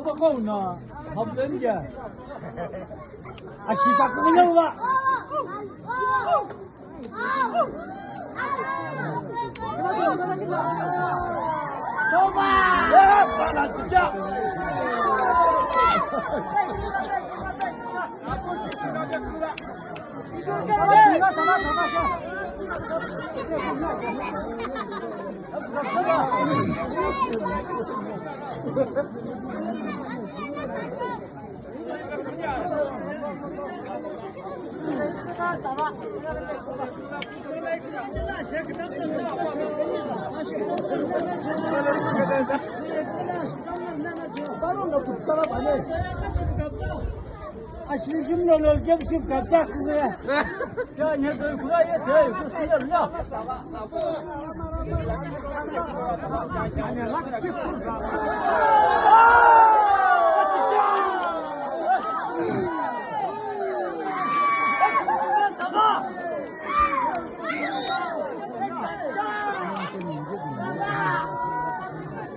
bakalım hablarınca. Aşık aklına ne var? Toma! Bana tutacak. Aşırı cümleler gemşim kaçak kızı. Ya ne duygular yeter. Kusuyar ya. Yani lak çıksın.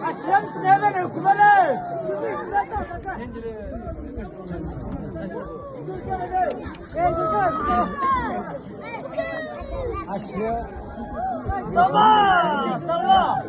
Aşırı sevene kumarı. Aşağı. Tamam, tamam.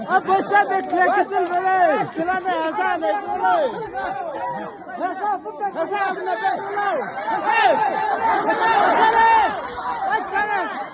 Abasa bekle kızıl böyle. Kılana yazan ne böyle? Yazan fıkta yazan ne böyle? Yazan. Yazan. Açsana.